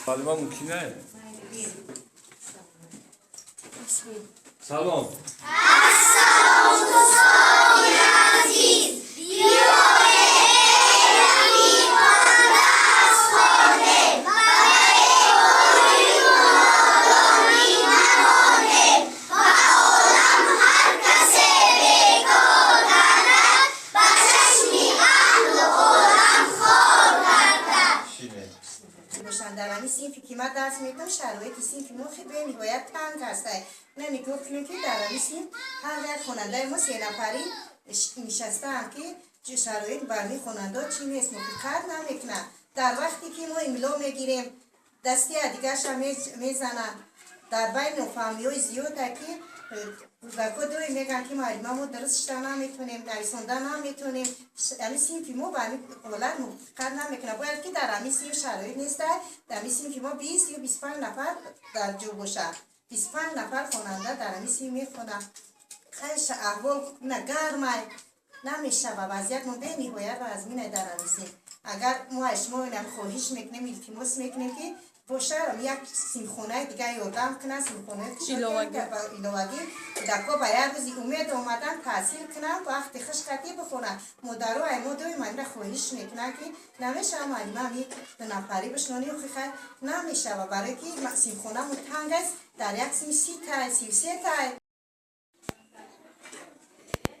معلومه ممکنه. سلام. در همین صنفی که ما درس میکنم شرایط صنفی ما خیلی به نهایت تنگ هسته. نمیگفتیم که در همین صنف هر یک خواننده ما 3 نفری نشستن که شرایط برمی خواننده چی نیست مفکر نمیکنن. در وقتی که ما املا میگیریم دستی دیگرش هم میزنن. در بین فامیلای زیاده که دوی میگن که ما درست شدن نمیتونیم، نویسندن نمیتونیم. همین صنفی ما برمی اولاد مفکر نمیکنن. باید که در همین صنف شرایط نیسته. در همین صنفی ما 20 یا 25 نفر در جو باشه. 25 نفر خواننده در همین صنف میخونن. خیلی احوال گرمه نمیشه و وضعیت ما به نهایت رزمینه در همین صنف. اگر ما شما خواهش میکنیم التماس میکنیم که باشه یک صنفخانه دیگه یادم کنه صنفخانه ایلوگی دکا باید روزی امید آمدن تحصیل کنم وقتی خشکتی بخونن. مدرو ایمو دوی من خواهش میکنن که نمیشه معلومه می 2 نفری بشنانی و خیلی نمیشه و برای که صنفخانه تنگ است در یک صنف 30 تا 33 تا